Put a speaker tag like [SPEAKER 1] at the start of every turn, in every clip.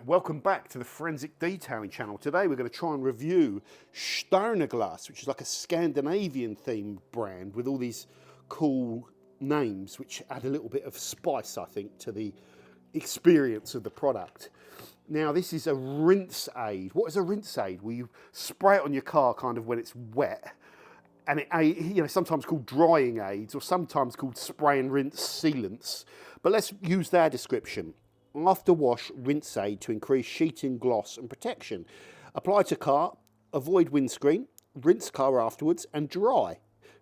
[SPEAKER 1] Welcome back to the Forensic Detailing channel. Today we're going to try and review Stjarnagloss, which is like a Scandinavian themed brand with all these cool names which add a little bit of spice, I think, to the experience of the product. Now this is a rinse aid. What is a rinse aid? Well, you spray it on your car kind of when it's wet, and it, sometimes called drying aids or sometimes called spray and rinse sealants. But let's use their description. After wash rinse aid to increase sheeting, gloss and protection. Apply to car, avoid windscreen, rinse car afterwards and dry.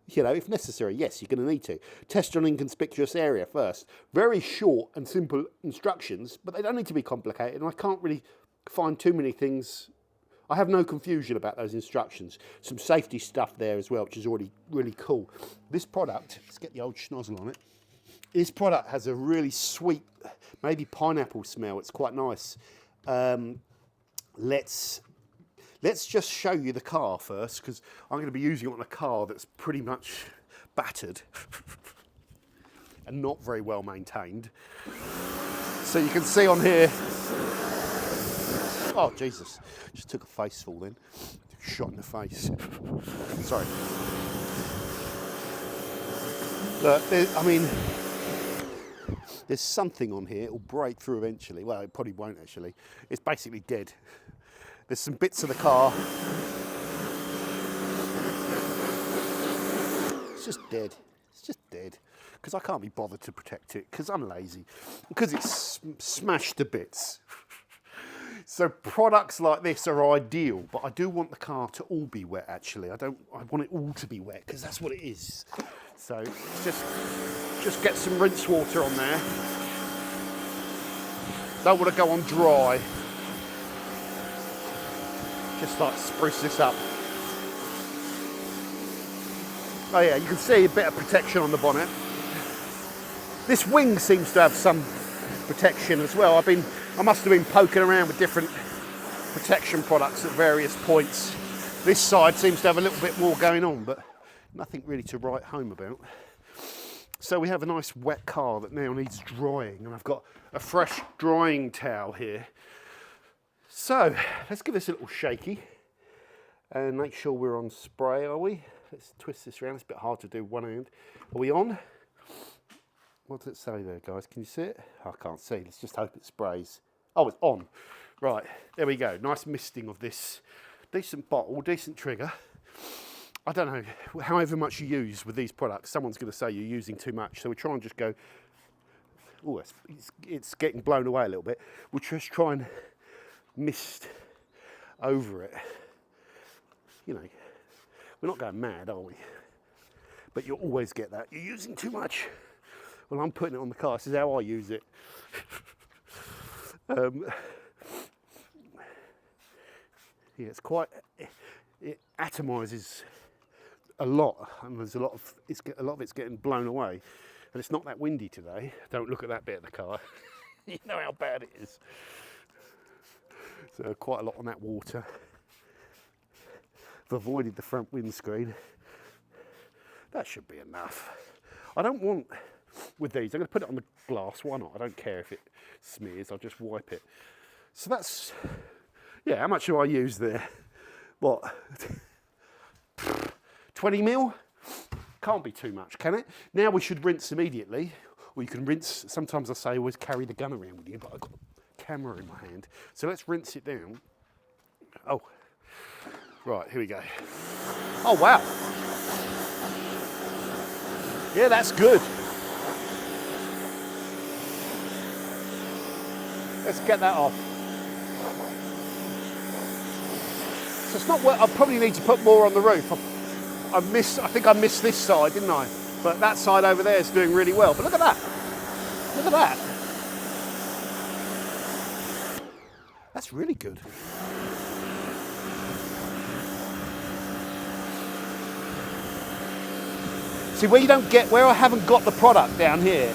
[SPEAKER 1] If necessary, yes, you're going to need to. Test on inconspicuous area first. Very short and simple instructions, but they don't need to be complicated, and I can't really find too many things. I have no confusion about those instructions. Some safety stuff there as well, which is already really cool. This product, let's get the old schnozzle on it. This product has a really sweet, maybe pineapple smell. It's quite nice. Let's just show you the car first, because I'm going to be using it on a car that's pretty much battered and not very well maintained. So you can see on here, oh Jesus, just took a face fall then. Shot in the face. Sorry. Look, there's something on here, it'll break through eventually. Well, it probably won't actually. It's basically dead. There's some bits of the car. It's just dead. It's just dead. Because I can't be bothered to protect it, because I'm lazy. Because it's smashed to bits. So products like this are ideal, but I do want the car to all be wet actually. I want it all to be wet, because that's what it is. So just get some rinse water on there. Don't want to go on dry. Just like spruce this up. Oh yeah, you can see a bit of protection on the bonnet. This wing seems to have some protection as well. I must have been poking around with different protection products at various points. This side seems to have a little bit more going on, but nothing really to write home about. So we have a nice wet car that now needs drying, and I've got a fresh drying towel here. So let's give this a little shaky and make sure we're on spray, are we? Let's twist this around. It's a bit hard to do one hand. Are we on? What does it say there, guys? Can you see it? I can't see. Let's just hope it sprays. Oh, it's on. Right, there we go. Nice misting of this. Decent bottle, decent trigger. I don't know, however much you use with these products, someone's going to say you're using too much. So we try and just go, oh, it's getting blown away a little bit. We'll just try and mist over it. We're not going mad, are we? But you'll always get that. You're using too much. Well, I'm putting it on the car. This is how I use it. Yeah, it's quite, it atomises a lot, and there's a lot of it's getting blown away, and it's not that windy today. Don't look at that bit of the car. You know how bad it is. So quite a lot on that water. I've avoided the front windscreen. That should be enough. I don't want, with these, I'm going to put it on the glass. Why not? I don't care if it smears. I'll just wipe it. So that's, yeah. How much do I use there? What? 20 mil? Can't be too much, can it? Now we should rinse immediately. Or you can rinse, sometimes I say always carry the gun around with you, but I've got a camera in my hand. So let's rinse it down. Oh, right, here we go. Oh, wow. Yeah, that's good. Let's get that off. So it's not wet. I probably need to put more on the roof. I think I missed this side, didn't I? But that side over there is doing really well. But look at that. Look at that. That's really good. See, where I haven't got the product down here,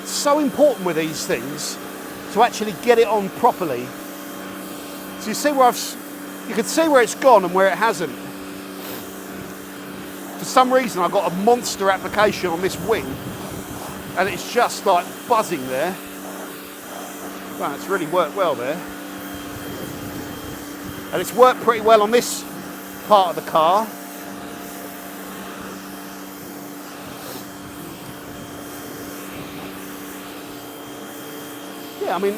[SPEAKER 1] it's so important with these things to actually get it on properly. So you see where you can see where it's gone and where it hasn't. For some reason I've got a monster application on this wing and it's just like buzzing there. Right, it's really worked well there. And it's worked pretty well on this part of the car. Yeah, I mean,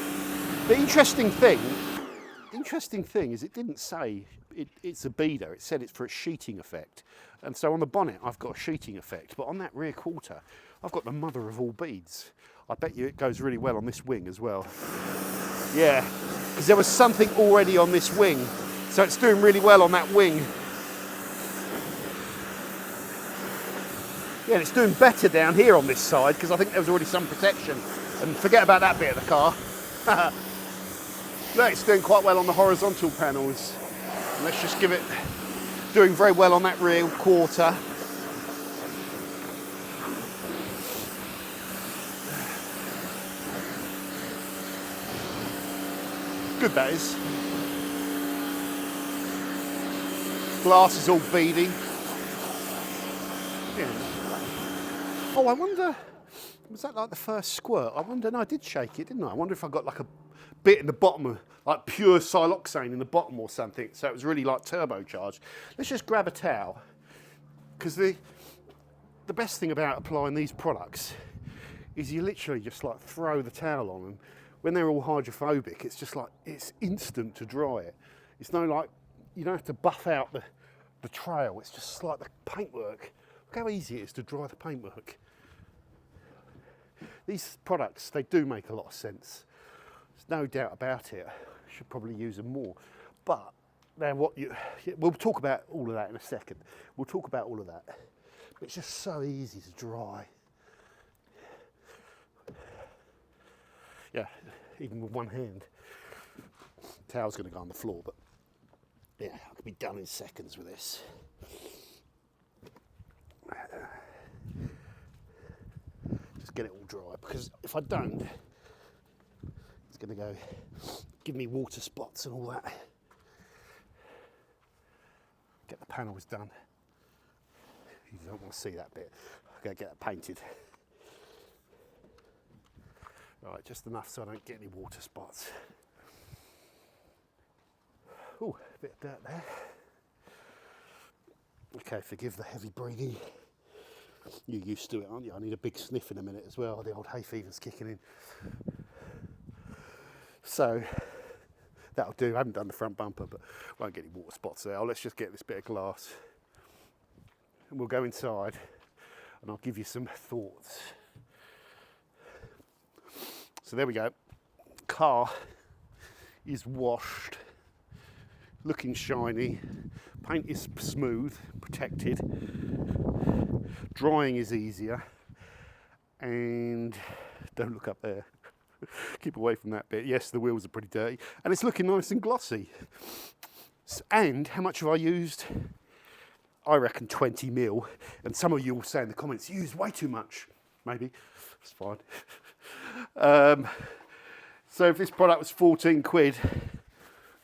[SPEAKER 1] the interesting thing is it didn't say it's a beader. It said it's for a sheeting effect. And so on the bonnet, I've got a sheeting effect. But on that rear quarter, I've got the mother of all beads. I bet you it goes really well on this wing as well. Yeah, because there was something already on this wing. So it's doing really well on that wing. Yeah, and it's doing better down here on this side because I think there was already some protection. And forget about that bit of the car. Look, it's doing quite well on the horizontal panels. And let's just give it, doing very well on that rear quarter. Good that is. Glass is all beady. Yeah. Oh, I wonder, was that like the first squirt? I wonder, no, I did shake it, didn't I? I wonder if I got like a bit in the bottom, like pure siloxane in the bottom or something, so it was really like turbocharged. Let's just grab a towel, because the best thing about applying these products is you literally just like throw the towel on, and when they're all hydrophobic, it's just like, it's instant to dry it. It's no like, you don't have to buff out the trail, it's just like the paintwork. Look how easy it is to dry the paintwork. These products, they do make a lot of sense. There's no doubt about it. I should probably use them more. But now we'll talk about all of that in a second. We'll talk about all of that. But it's just so easy to dry. Yeah, even with one hand. The towel's going to go on the floor, but yeah, I could be done in seconds with this. Just get it all dry, because if I don't, it's going to go give me water spots and all that. Get the panels done. You don't want to see that bit. I've got to get it painted. Right, just enough so I don't get any water spots. Ooh, a bit of dirt there. Okay, forgive the heavy breathing. You're used to it, aren't you? I need a big sniff in a minute as well. The old hay fever's kicking in. So, that'll do. I haven't done the front bumper, but won't get any water spots there. Let's just get this bit of glass. And we'll go inside and I'll give you some thoughts. So there we go. Car is washed, looking shiny. Paint is smooth, protected. Drying is easier. And don't look up there. Keep away from that bit. Yes, the wheels are pretty dirty. And it's looking nice and glossy. And how much have I used? I reckon 20 mil. And some of you will say in the comments, you used way too much. Maybe. It's fine. So if this product was 14 quid,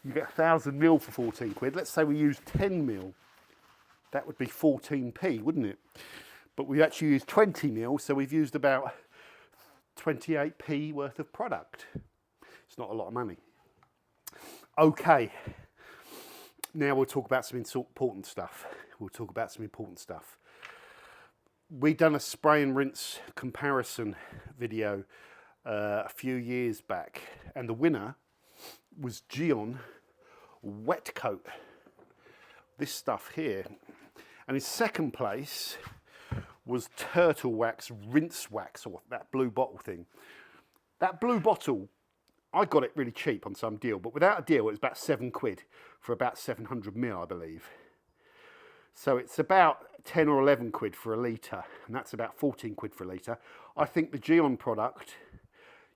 [SPEAKER 1] you get 1,000 mil for 14 quid. Let's say we use 10 mil. That would be 14p, wouldn't it? But we actually used 20 mil, so we've used about 28p worth of product. It's not a lot of money. Okay. Now we'll talk about some important stuff. We've done a spray and rinse comparison video a few years back, and the winner was Geon Wet Coat, this stuff here. And in second place was Turtle Wax Rinse Wax, or that blue bottle thing. That blue bottle, I got it really cheap on some deal, but without a deal it was about 7 quid for about 700 mil, I believe. So it's about 10 or 11 quid for a litre, and that's about 14 quid for a litre. I think the Geon product,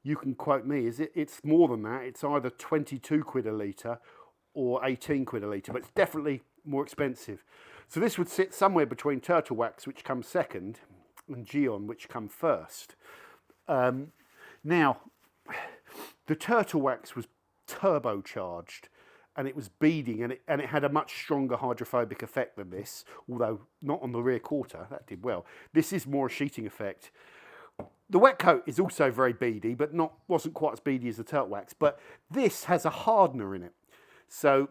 [SPEAKER 1] you can quote me, it's more than that. It's either 22 quid a litre or 18 quid a litre, but it's definitely more expensive. So this would sit somewhere between Turtle Wax, which comes second, and Geon, which comes first. Now, the Turtle Wax was turbocharged, and it was beading, and it had a much stronger hydrophobic effect than this, although not on the rear quarter. That did well. This is more a sheeting effect. The wet coat is also very beady, but wasn't quite as beady as the turtle wax. But this has a hardener in it. So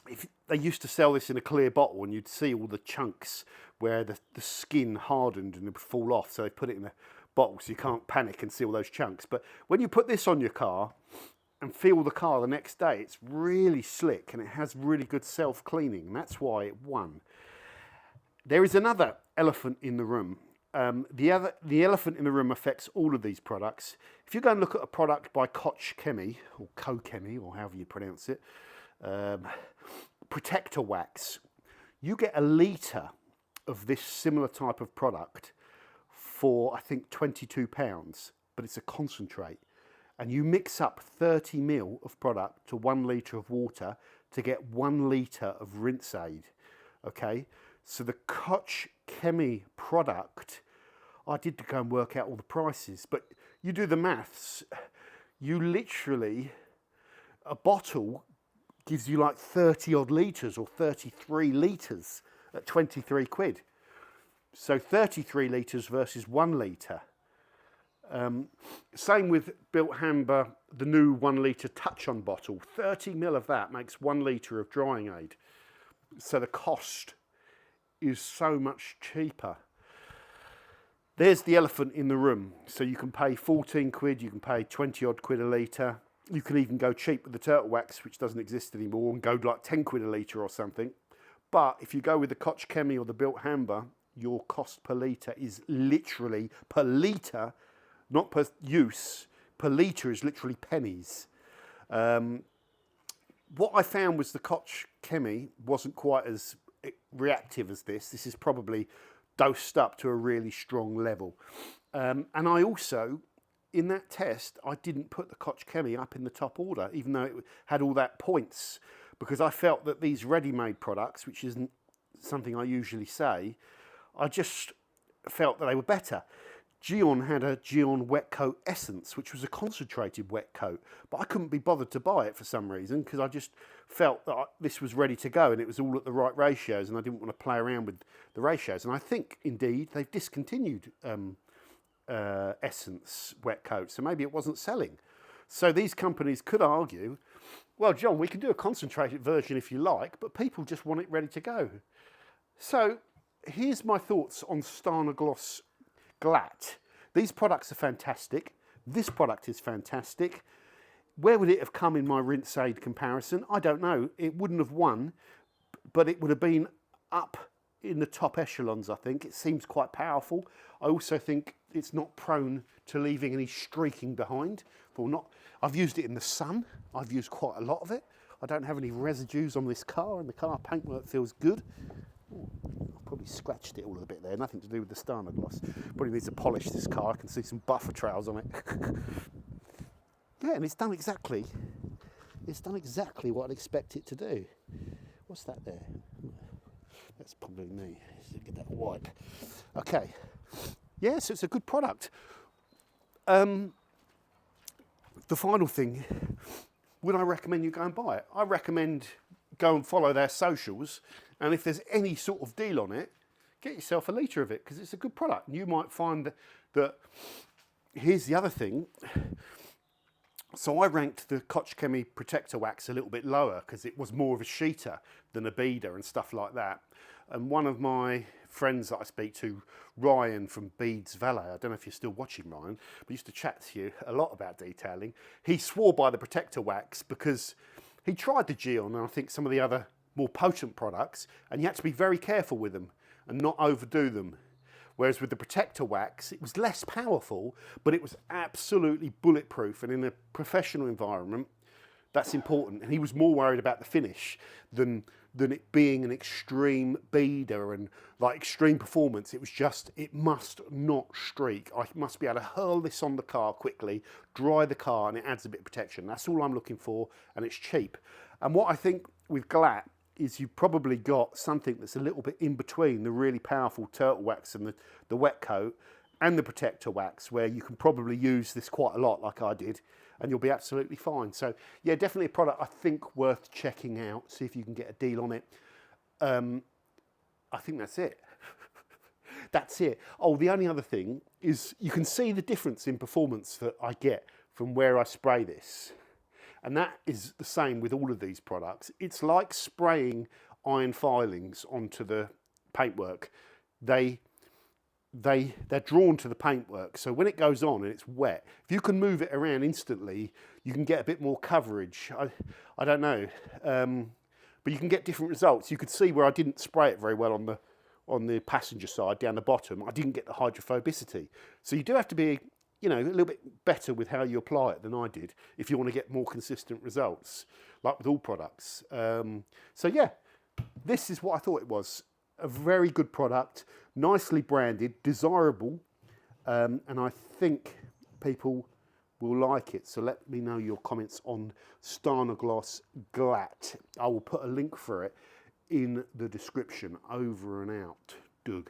[SPEAKER 1] if they used to sell this in a clear bottle, and you'd see all the chunks where the skin hardened and it would fall off. So they put it in a bottle so you can't panic and see all those chunks. But when you put this on your car and feel the car the next day, it's really slick and it has really good self-cleaning. And that's why it won. There is another elephant in the room. The elephant in the room affects all of these products. If you go and look at a product by Koch Chemie, or Co-Chemie, or however you pronounce it, protector wax, you get a litre of this similar type of product for, I think, £22, but it's a concentrate. And you mix up 30 ml of product to 1 litre of water to get 1 litre of rinse aid. Okay, so the Koch Chemie product, I did go and work out all the prices, but you do the maths, you literally, a bottle gives you like 30 odd litres or 33 litres at 23 quid. So 33 litres versus 1 litre. Same with Built Hamber, the new 1 litre touch-on bottle. 30 ml of that makes 1 litre of drying aid. So the cost is so much cheaper. There's the elephant in the room. So you can pay 14 quid, you can pay 20 odd quid a litre. You can even go cheap with the turtle wax, which doesn't exist anymore, and go like 10 quid a litre or something. But if you go with the Koch Chemie or the Built Hamber, your cost per litre is literally, per litre, not per use, per litre is literally pennies. What I found was the Koch Chemie wasn't quite as reactive as this. This is probably dosed up to a really strong level. And I also, in that test, I didn't put the Koch Chemie up in the top order, even though it had all that points, because I felt that these ready-made products, which isn't something I usually say, I just felt that they were better. Gyeon had a Gyeon wet coat essence, which was a concentrated wet coat, but I couldn't be bothered to buy it for some reason because I just felt that this was ready to go and it was all at the right ratios, and I didn't want to play around with the ratios. And I think indeed they've discontinued essence wet coat, so maybe it wasn't selling. So these companies could argue, well, John, we can do a concentrated version if you like, but people just want it ready to go. So here's my thoughts on Stjarnagloss Glatt. These products are fantastic. This product is fantastic. Where would it have come in my rinse aid comparison? I don't know. It wouldn't have won, but it would have been up in the top echelons, I think. It seems quite powerful. I also think it's not prone to leaving any streaking behind. I've used it in the sun. I've used quite a lot of it. I don't have any residues on this car, and the car paintwork feels good. I've probably scratched it all a bit there, nothing to do with the Stjarnagloss. Probably needs to polish this car. I can see some buffer trails on it. Yeah, and it's done exactly what I'd expect it to do. What's that there? That's probably me. Let's get that wipe. Okay. Yeah, so it's a good product. The final thing, would I recommend you go and buy it? I recommend go and follow their socials, and if there's any sort of deal on it, get yourself a litre of it, because it's a good product. And you might find that here's the other thing. So I ranked the Koch Chemie Protector Wax a little bit lower because it was more of a sheeter than a beader and stuff like that. And one of my friends that I speak to, Ryan from Beads Valet, I don't know if you're still watching, Ryan, but used to chat to you a lot about detailing. He swore by the Protector Wax because he tried the Gyeon and I think some of the other more potent products, and you had to be very careful with them and not overdo them. Whereas with the Protector Wax, it was less powerful, but it was absolutely bulletproof. And in a professional environment, that's important. And he was more worried about the finish than it being an extreme beader and like extreme performance. It was just, it must not streak. I must be able to hurl this on the car quickly, dry the car, and it adds a bit of protection. That's all I'm looking for, and it's cheap. And what I think with Glatt is you've probably got something that's a little bit in between the really powerful turtle wax and the wet coat and the Protector Wax, where you can probably use this quite a lot like I did, and you'll be absolutely fine. So yeah, definitely a product I think worth checking out, see if you can get a deal on it. I think that's it. That's it. Oh, the only other thing is you can see the difference in performance that I get from where I spray this. And that is the same with all of these products. It's like spraying iron filings onto the paintwork. They're drawn to the paintwork. So when it goes on and it's wet, if you can move it around instantly, you can get a bit more coverage. I don't know, but you can get different results. You could see where I didn't spray it very well on the passenger side down the bottom. I didn't get the hydrophobicity. So you do have to be, you know, a little bit better with how you apply it than I did if you want to get more consistent results, like with all products. So yeah, this is what I thought it was. A very good product, nicely branded, desirable, and I think people will like it. So let me know your comments on Stjarnagloss Glatt. I will put a link for it in the description. Over and out. Doug.